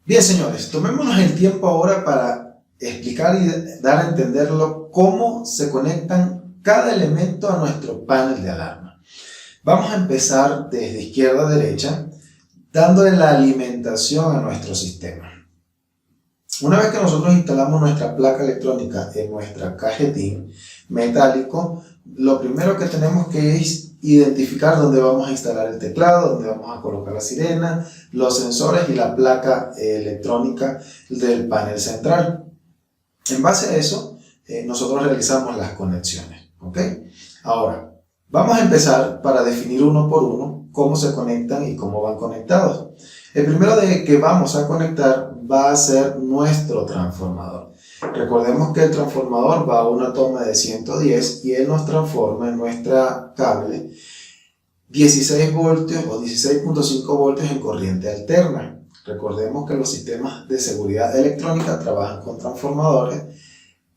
Bien, señores, tomémonos el tiempo ahora para explicar y dar a entenderlo cómo se conectan cada elemento a nuestro panel de alarma. Vamos a empezar desde izquierda a derecha, dándole la alimentación a nuestro sistema. Una vez que nosotros instalamos nuestra placa electrónica en nuestra cajetín metálico, lo primero que tenemos que es identificar dónde vamos a instalar el teclado, dónde vamos a colocar la sirena, los sensores y la placa electrónica del panel central. En base a eso, nosotros realizamos las conexiones, ¿ok? Ahora, vamos a empezar para definir uno por uno cómo se conectan y cómo van conectados. El primero que vamos a conectar va a ser nuestro transformador. Recordemos que el transformador va a una toma de 110 y él nos transforma en nuestra cable 16 voltios o 16.5 voltios en corriente alterna. Recordemos que los sistemas de seguridad electrónica trabajan con transformadores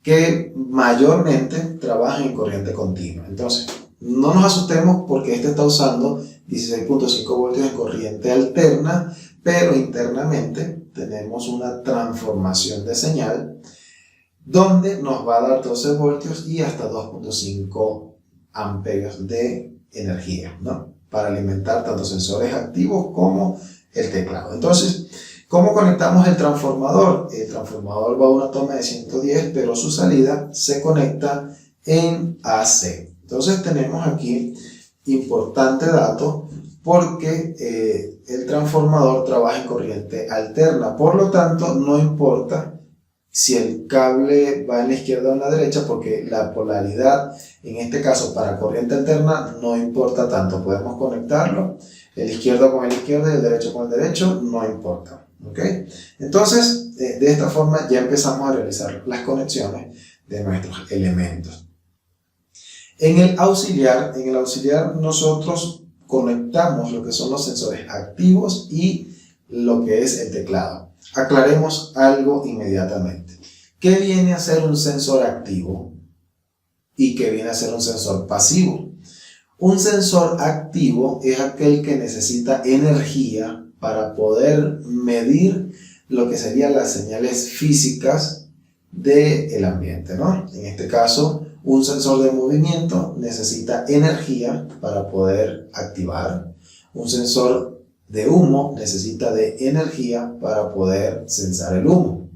que mayormente trabajan en corriente continua. Entonces, no nos asustemos porque este está usando 16.5 voltios en corriente alterna, pero internamente tenemos una transformación de señal donde nos va a dar 12 voltios y hasta 2.5 amperios de energía, ¿no? Para alimentar tanto sensores activos como el teclado. Entonces, ¿cómo conectamos el transformador? El transformador va a una toma de 110, pero su salida se conecta en AC. Entonces tenemos aquí importante dato porque el transformador trabaja en corriente alterna. Por lo tanto, no importa si el cable va en la izquierda o en la derecha, porque la polaridad, en este caso para corriente alterna, no importa tanto. Podemos conectarlo, el izquierdo con el izquierdo y el derecho con el derecho, no importa. ¿Ok? Entonces, de esta forma ya empezamos a realizar las conexiones de nuestros elementos. En el auxiliar nosotros conectamos lo que son los sensores activos y lo que es el teclado. Aclaremos algo inmediatamente. ¿Qué viene a ser un sensor activo y qué viene a ser un sensor pasivo? Un sensor activo es aquel que necesita energía para poder medir lo que serían las señales físicas del ambiente, ¿no? En este caso, un sensor de movimiento necesita energía para poder activar. Un sensor de humo necesita de energía para poder sensar el humo.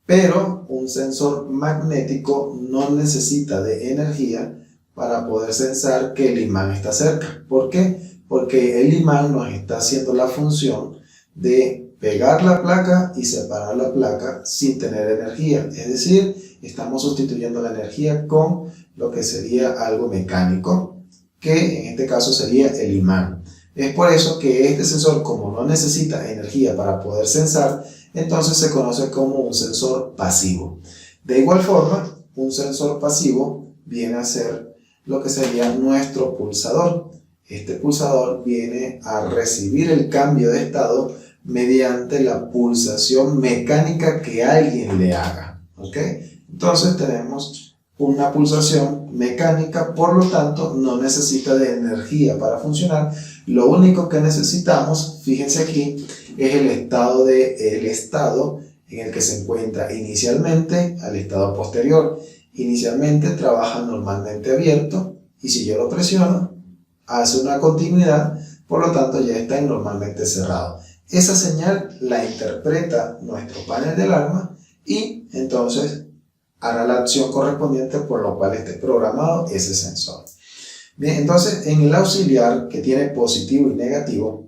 Pero un sensor magnético no necesita de energía para poder sensar que el imán está cerca. ¿Por qué? Porque el imán nos está haciendo la función de pegar la placa y separar la placa sin tener energía. Es decir, estamos sustituyendo la energía con lo que sería algo mecánico, que en este caso sería el imán. Es por eso que este sensor, como no necesita energía para poder sensar, entonces se conoce como un sensor pasivo. De igual forma, un sensor pasivo viene a ser lo que sería nuestro pulsador. Este pulsador viene a recibir el cambio de estado mediante la pulsación mecánica que alguien le haga. ¿Ok? Entonces tenemos una pulsación mecánica, por lo tanto no necesita de energía para funcionar. Lo único que necesitamos, fíjense aquí, es el estado en el que se encuentra inicialmente al estado posterior. Inicialmente trabaja normalmente abierto y si yo lo presiono hace una continuidad, por lo tanto ya está normalmente cerrado. Esa señal la interpreta nuestro panel de alarma y entonces hará la acción correspondiente por lo cual esté programado ese sensor. Bien, entonces en el auxiliar que tiene positivo y negativo,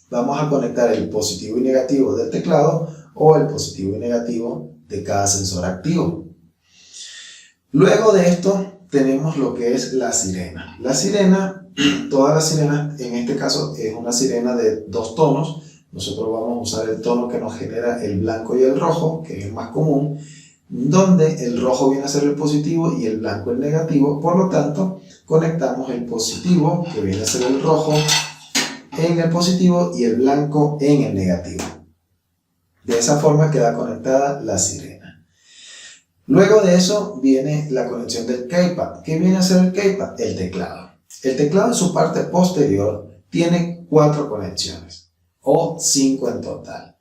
vamos a conectar el positivo y negativo del teclado o el positivo y negativo de cada sensor activo. Luego de esto tenemos lo que es la sirena. La sirena, toda la sirena en este caso es una sirena de 2 tonos. Nosotros vamos a usar el tono que nos genera el blanco y el rojo, que es el más común, donde el rojo viene a ser el positivo y el blanco el negativo. Por lo tanto, conectamos el positivo, que viene a ser el rojo, en el positivo y el blanco en el negativo. De esa forma queda conectada la sirena. Luego de eso viene la conexión del keypad. ¿Qué viene a ser el keypad? El teclado. El teclado en su parte posterior tiene 4 conexiones, o 5 en total,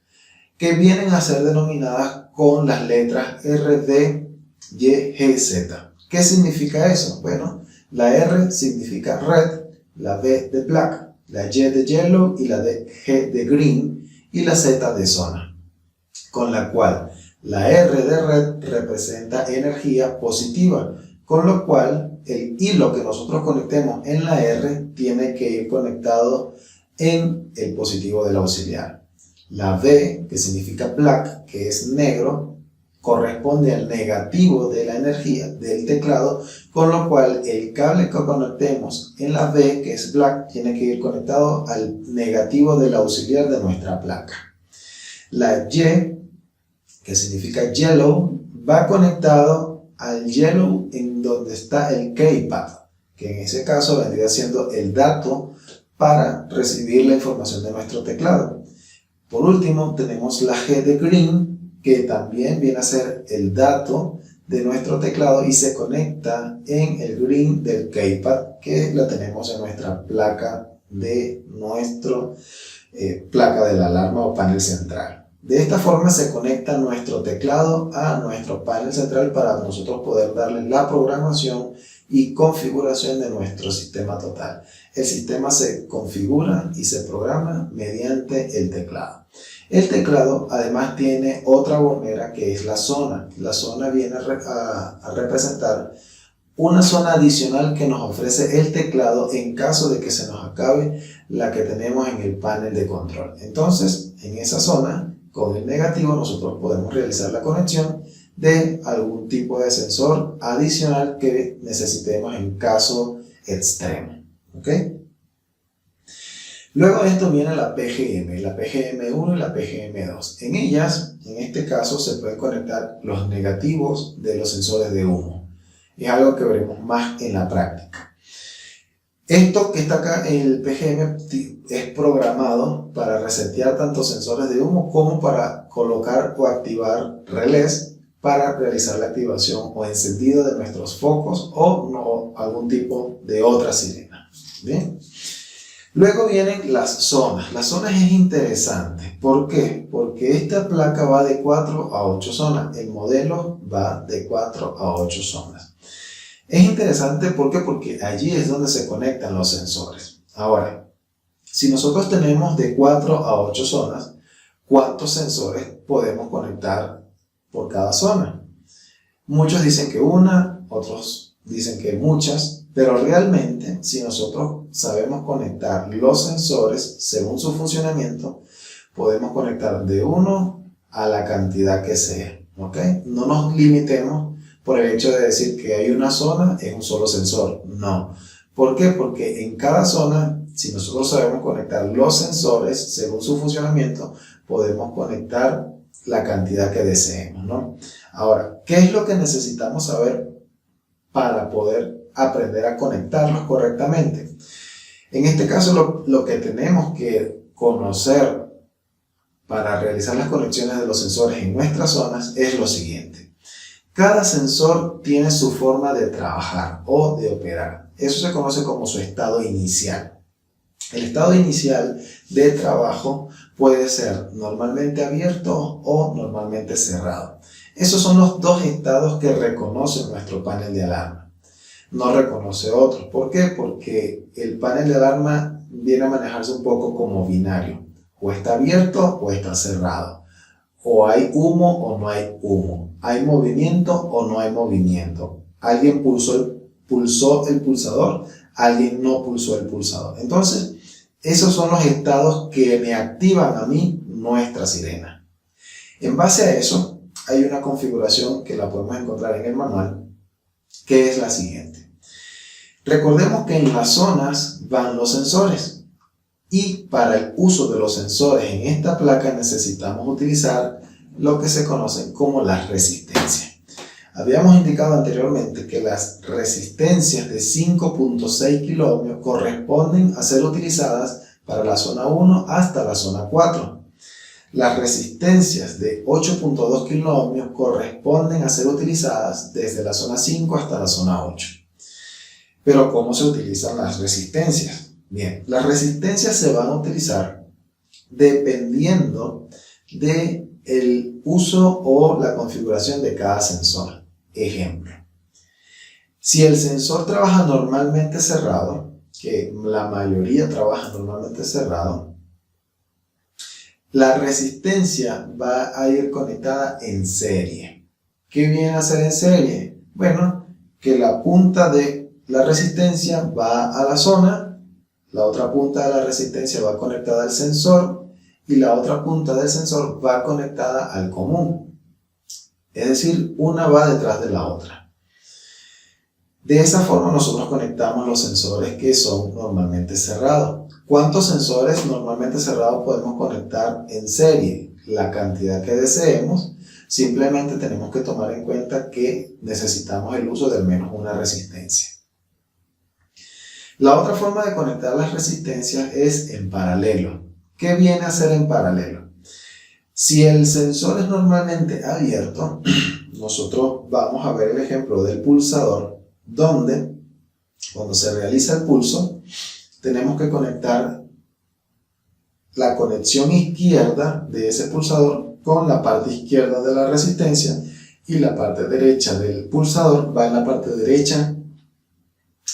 que vienen a ser denominadas con las letras R, D, Y, G, Z. ¿Qué significa eso? Bueno, la R significa red, la B de black, la Y de yellow y la G de green y la Z de zona, con la cual la R de red representa energía positiva, con lo cual el hilo que nosotros conectemos en la R tiene que ir conectado en el positivo del auxiliar. La B, que significa black, que es negro, corresponde al negativo de la energía del teclado, con lo cual el cable que conectemos en la B, que es black, tiene que ir conectado al negativo del auxiliar de nuestra placa. La Y, que significa yellow, va conectado al yellow en donde está el keypad, que en ese caso vendría siendo el dato para recibir la información de nuestro teclado. Por último, tenemos la G de green, que también viene a ser el dato de nuestro teclado y se conecta en el green del keypad, que la tenemos en nuestra placa de placa de la alarma o panel central. De esta forma se conecta nuestro teclado a nuestro panel central para nosotros poder darle la programación y configuración de nuestro sistema total. El sistema se configura y se programa mediante el teclado. El teclado además tiene otra bornera que es la zona. La zona viene a representar una zona adicional que nos ofrece el teclado en caso de que se nos acabe la que tenemos en el panel de control. Entonces, en esa zona, con el negativo, nosotros podemos realizar la conexión de algún tipo de sensor adicional que necesitemos en caso extremo. ¿Ok? Luego de esto viene la PGM 1 y la PGM 2. En ellas, en este caso, se pueden conectar los negativos de los sensores de humo. Es algo que veremos más en la práctica. Esto que está acá en el PGM es programado para resetear tanto sensores de humo como para colocar o activar relés para realizar la activación o encendido de nuestros focos o algún tipo de otra sirena. ¿Bien? Luego vienen las zonas. Las zonas es interesante. ¿Por qué? Porque esta placa va de 4 a 8 zonas. El modelo va de 4 a 8 zonas. Es interesante ¿por qué? Porque allí es donde se conectan los sensores. Ahora, si nosotros tenemos de 4 a 8 zonas, ¿cuántos sensores podemos conectar por cada zona? Muchos dicen que una, otros dicen que muchas, pero realmente si nosotros sabemos conectar los sensores según su funcionamiento, podemos conectar de uno a la cantidad que sea. ¿Ok? No nos limitemos por el hecho de decir que hay una zona en un solo sensor. No. ¿Por qué? Porque en cada zona, si nosotros sabemos conectar los sensores según su funcionamiento, podemos conectar la cantidad que deseemos, ¿no? Ahora, ¿qué es lo que necesitamos saber para poder aprender a conectarlos correctamente? En este caso, lo que tenemos que conocer para realizar las conexiones de los sensores en nuestras zonas es lo siguiente. Cada sensor tiene su forma de trabajar o de operar. Eso se conoce como su estado inicial. El estado inicial de trabajo puede ser normalmente abierto o normalmente cerrado. Esos son los dos estados que reconoce nuestro panel de alarma. No reconoce otros. ¿Por qué? Porque el panel de alarma viene a manejarse un poco como binario. O está abierto o está cerrado. O hay humo o no hay humo. Hay movimiento o no hay movimiento. Alguien pulsó el pulsador, alguien no pulsó el pulsador. Entonces, esos son los estados que me activan a mí nuestra sirena. En base a eso, hay una configuración que la podemos encontrar en el manual, que es la siguiente. Recordemos que en las zonas van los sensores y para el uso de los sensores en esta placa necesitamos utilizar lo que se conocen como las resistencias. Habíamos indicado anteriormente que las resistencias de 5.6 kiloohmios corresponden a ser utilizadas para la zona 1 hasta la zona 4. Las resistencias de 8.2 kiloohmios corresponden a ser utilizadas desde la zona 5 hasta la zona 8. Pero ¿cómo se utilizan las resistencias? Bien, las resistencias se van a utilizar dependiendo del uso o la configuración de cada sensor. Ejemplo, si el sensor trabaja normalmente cerrado, que la mayoría trabaja normalmente cerrado, la resistencia va a ir conectada en serie. ¿Qué viene a hacer en serie? Bueno, que la punta de la resistencia va a la zona, la otra punta de la resistencia va conectada al sensor y la otra punta del sensor va conectada al común. Es decir, una va detrás de la otra. De esa forma nosotros conectamos los sensores que son normalmente cerrados. ¿Cuántos sensores normalmente cerrados podemos conectar en serie? La cantidad que deseemos. Simplemente tenemos que tomar en cuenta que necesitamos el uso de al menos una resistencia. La otra forma de conectar las resistencias es en paralelo. ¿Qué viene a ser en paralelo? Si el sensor es normalmente abierto, nosotros vamos a ver el ejemplo del pulsador, donde cuando se realiza el pulso tenemos que conectar la conexión izquierda de ese pulsador con la parte izquierda de la resistencia y la parte derecha del pulsador va en la parte derecha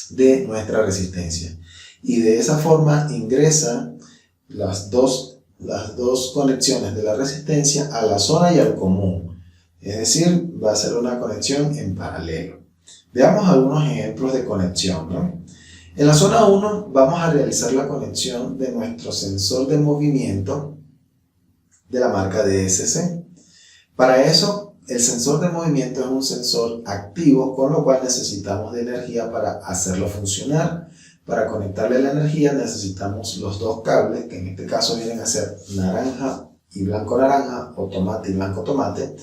de nuestra resistencia, y de esa forma ingresa las dos conexiones de la resistencia a la zona y al común, es decir, va a ser una conexión en paralelo. Veamos algunos ejemplos de conexión, ¿no? En la zona 1 vamos a realizar la conexión de nuestro sensor de movimiento de la marca DSC. Para eso, el sensor de movimiento es un sensor activo, con lo cual necesitamos de energía para hacerlo funcionar. Para conectarle la energía necesitamos los dos cables, que en este caso vienen a ser naranja y blanco naranja, o tomate y blanco tomate,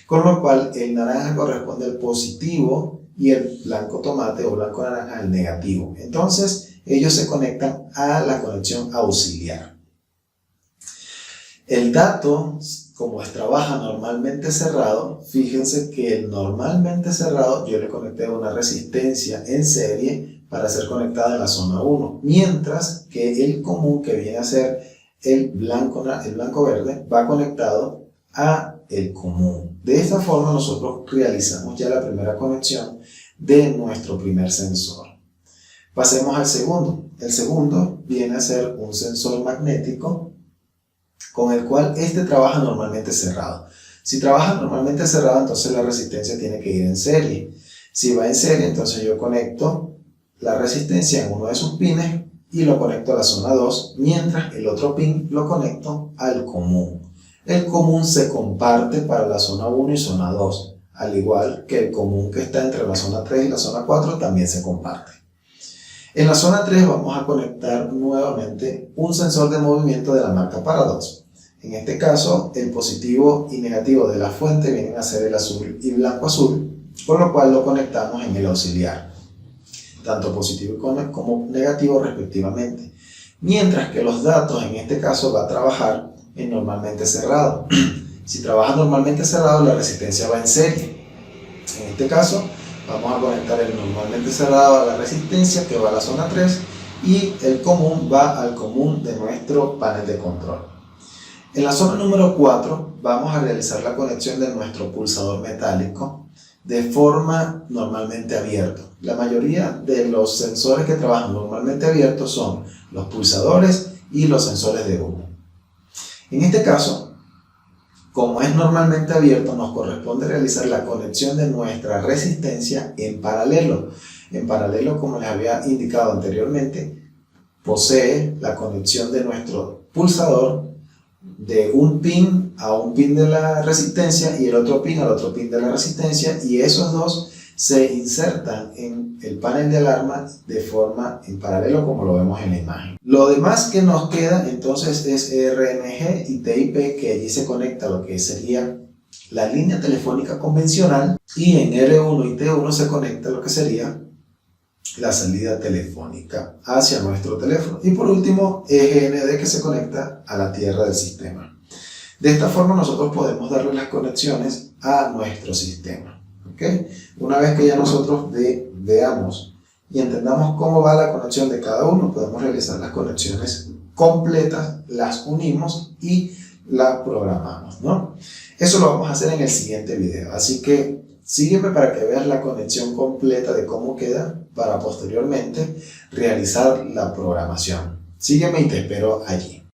con lo cual el naranja corresponde al positivo y el blanco tomate o blanco naranja al negativo. Entonces ellos se conectan a la conexión auxiliar. El dato, como trabaja normalmente cerrado, fíjense que el normalmente cerrado yo le conecté una resistencia en serie para ser conectada en la zona 1, mientras que el común, que viene a ser el blanco verde, va conectado a el común. De esta forma nosotros realizamos ya la primera conexión de nuestro primer sensor. Pasemos al segundo. El segundo viene a ser un sensor magnético con el cual trabaja normalmente cerrado. Si trabaja normalmente cerrado, entonces la resistencia tiene que ir en serie. Si va en serie, entonces yo conecto la resistencia en uno de sus pines y lo conecto a la zona 2, mientras el otro pin lo conecto al común. El común se comparte para la zona 1 y zona 2, al igual que el común que está entre la zona 3 y la zona 4 también se comparte. En la zona 3 vamos a conectar nuevamente un sensor de movimiento de la marca Paradox. En este caso, el positivo y negativo de la fuente vienen a ser el azul y blanco azul, por lo cual lo conectamos en el auxiliar, tanto positivo como negativo respectivamente. Mientras que los datos en este caso va a trabajar en normalmente cerrado. Si trabaja normalmente cerrado, la resistencia va en serie. En este caso, vamos a conectar el normalmente cerrado a la resistencia que va a la zona 3 y el común va al común de nuestro panel de control. En la zona número 4 vamos a realizar la conexión de nuestro pulsador metálico de forma normalmente abierta. La mayoría de los sensores que trabajan normalmente abiertos son los pulsadores y los sensores de humo. En este caso, como es normalmente abierto, nos corresponde realizar la conexión de nuestra resistencia en paralelo. En paralelo, como les había indicado anteriormente, posee la conexión de nuestro pulsador de un pin a un pin de la resistencia y el otro pin al otro pin de la resistencia, y esos dos se insertan en el panel de alarma de forma en paralelo, como lo vemos en la imagen. Lo demás que nos queda entonces es RNG y TIP, que allí se conecta lo que sería la línea telefónica convencional, y en R1 y T1 se conecta lo que sería la salida telefónica hacia nuestro teléfono, y por último EGND, que se conecta a la tierra del sistema. De esta forma nosotros podemos darle las conexiones a nuestro sistema. ¿Okay? Una vez que ya nosotros veamos y entendamos cómo va la conexión de cada uno, podemos realizar las conexiones completas, las unimos y las programamos, ¿no? Eso lo vamos a hacer en el siguiente video, así que sígueme para que veas la conexión completa de cómo queda para posteriormente realizar la programación. Sígueme y te espero allí.